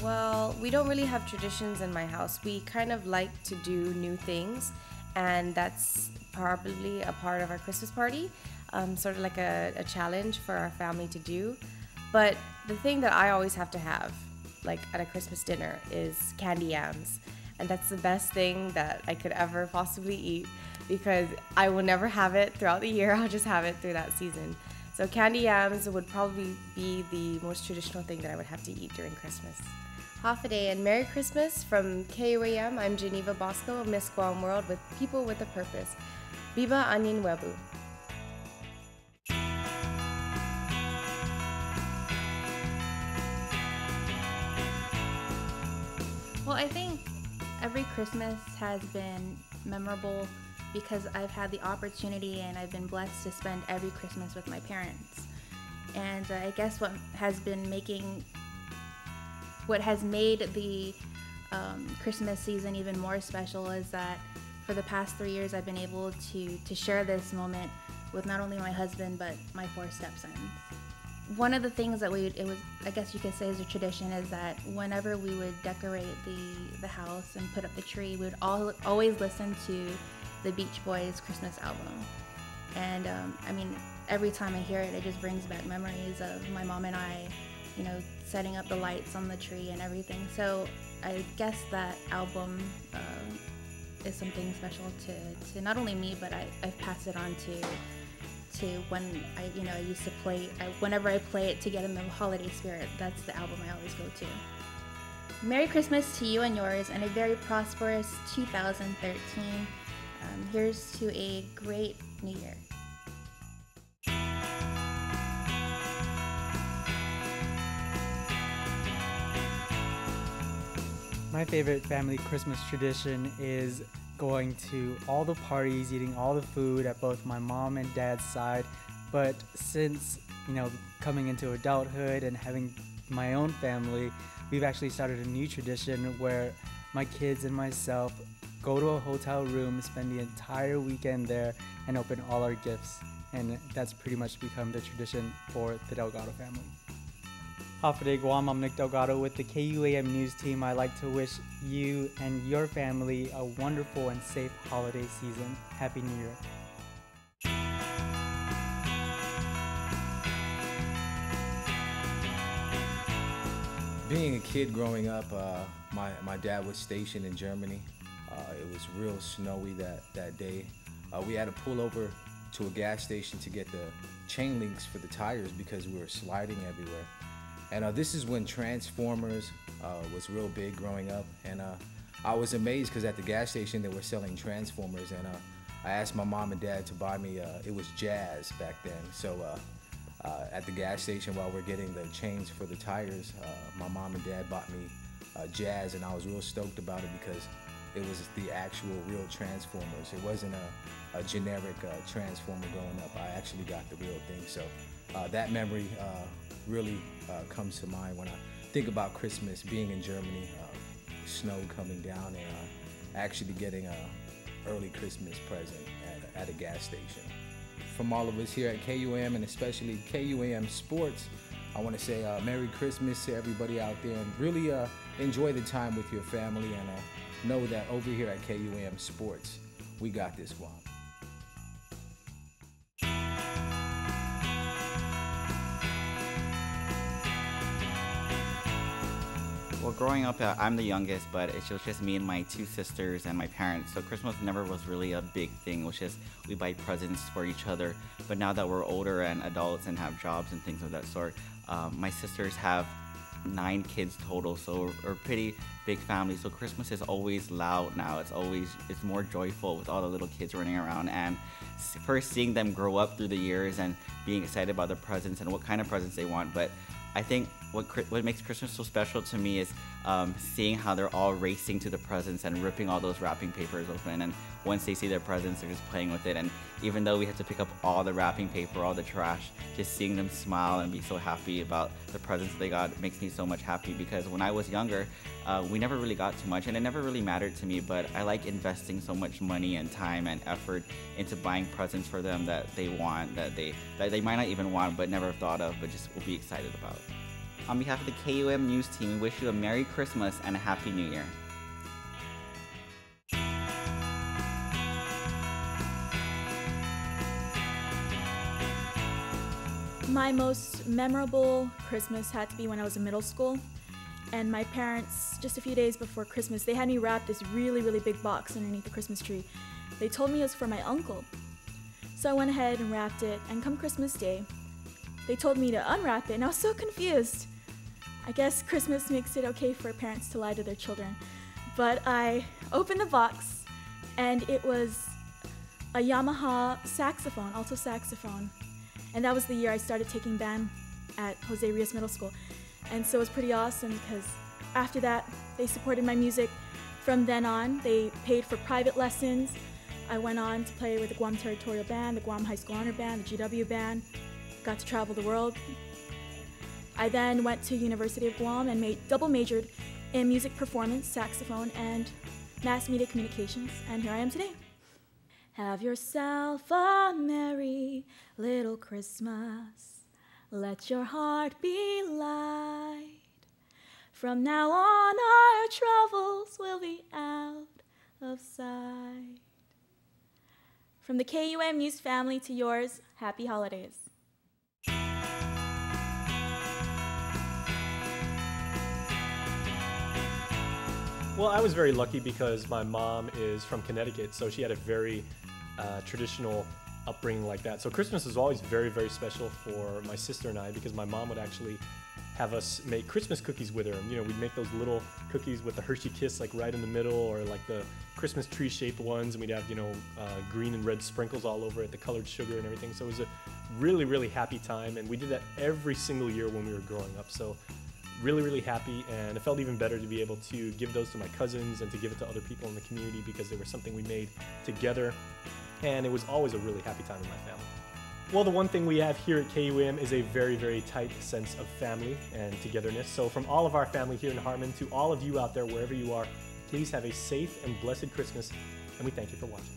Well, we don't really have traditions in my house. We kind of like to do new things, and that's probably a part of our Christmas party, sort of like a challenge for our family to do. But the thing that I always have to have, like at a Christmas dinner, is candy yams. And that's the best thing that I could ever possibly eat because I will never have it throughout the year. I'll just have it through that season. So candy yams would probably be the most traditional thing that I would have to eat during Christmas. Hafa and Merry Christmas from KUAM. I'm Geneva Bosco, Miss KUAM World with People with a Purpose. Biba Anin Webu. Well, I think every Christmas has been memorable because I've had the opportunity and I've been blessed to spend every Christmas with my parents. And I guess what has made the Christmas season even more special is that for the past 3 years I've been able to share this moment with not only my husband but my 4 stepsons. One of the things that I guess you could say is a tradition is that whenever we would decorate the house and put up the tree, we would always listen to the Beach Boys Christmas album. And I mean, every time I hear it, it just brings back memories of my mom and I, setting up the lights on the tree and everything. So I guess that album is something special to not only me, but I've passed it on to when I used to play. Whenever I play it to get in the holiday spirit, that's the album I always go to. Merry Christmas to you and yours, and a very prosperous 2013. Here's to a great New Year. My favorite family Christmas tradition is going to all the parties, eating all the food at both my mom and dad's side. But since, coming into adulthood and having my own family, we've actually started a new tradition where my kids and myself go to a hotel room, spend the entire weekend there, and open all our gifts. And that's pretty much become the tradition for the Delgado family. Hafa Guam, I'm Nick Delgado with the KUAM News Team. I'd like to wish you and your family a wonderful and safe holiday season. Happy New Year. Being a kid growing up, my dad was stationed in Germany. It was real snowy that day. We had to pull over to a gas station to get the chain links for the tires because we were sliding everywhere. And this is when Transformers was real big growing up. And I was amazed because at the gas station they were selling Transformers. And I asked my mom and dad to buy me, it was Jazz back then. So at the gas station while we're getting the chains for the tires, my mom and dad bought me Jazz, and I was real stoked about it because it was the actual real Transformers. It wasn't a generic Transformer growing up. I actually got the real thing. So that memory really comes to mind when I think about Christmas, being in Germany, snow coming down, and actually getting an early Christmas present at a gas station. From all of us here at KUAM, and especially KUAM Sports, I want to say Merry Christmas to everybody out there, and really enjoy the time with your family, and know that over here at KUAM Sports, we got this, Guam. Well, growing up, I'm the youngest, but it was just me and my 2 sisters and my parents. So Christmas never was really a big thing. It was just we buy presents for each other. But now that we're older and adults and have jobs and things of that sort, my sisters have 9 kids total, so we're a pretty big family. So Christmas is always loud now. It's more joyful with all the little kids running around, and first seeing them grow up through the years and being excited about the presents and what kind of presents they want. But I think what makes Christmas so special to me is seeing how they're all racing to the presents and ripping all those wrapping papers open, and once they see their presents, they're just playing with it. And even though we have to pick up all the wrapping paper, all the trash, just seeing them smile and be so happy about the presents they got makes me so much happy, because when I was younger, we never really got too much, and it never really mattered to me, but I like investing so much money and time and effort into buying presents for them that they want, that they might not even want but never thought of, but just will be excited about. On behalf of the KUAM News team, we wish you a Merry Christmas and a Happy New Year. My most memorable Christmas had to be when I was in middle school, and my parents, just a few days before Christmas, they had me wrap this really, really big box underneath the Christmas tree. They told me it was for my uncle. So I went ahead and wrapped it, and come Christmas Day, they told me to unwrap it, and I was so confused. I guess Christmas makes it okay for parents to lie to their children. But I opened the box, and it was a Yamaha saxophone, alto saxophone. And that was the year I started taking band at Jose Rios Middle School. And so it was pretty awesome because after that, they supported my music. From then on, they paid for private lessons. I went on to play with the Guam Territorial Band, the Guam High School Honor Band, the GW Band, got to travel the world. I then went to University of Guam and double majored in music performance, saxophone, and mass media communications, and here I am today. Have yourself a merry little Christmas. Let your heart be light. From now on, our troubles will be out of sight. From the KUAM News family to yours, happy holidays. Well, I was very lucky because my mom is from Connecticut, so she had a very traditional upbringing like that. So Christmas is always very, very special for my sister and I because my mom would actually have us make Christmas cookies with her. And, you know, we'd make those little cookies with the Hershey Kiss like right in the middle, or like the Christmas tree shaped ones, and we'd have, you know, green and red sprinkles all over it, the colored sugar and everything. So it was a really, really happy time, and we did that every single year when we were growing up. So really, really happy, and it felt even better to be able to give those to my cousins and to give it to other people in the community because they were something we made together, and it was always a really happy time in my family. Well, the one thing we have here at KUAM is a very, very tight sense of family and togetherness. So from all of our family here in Harmon to all of you out there, wherever you are, please have a safe and blessed Christmas, and we thank you for watching.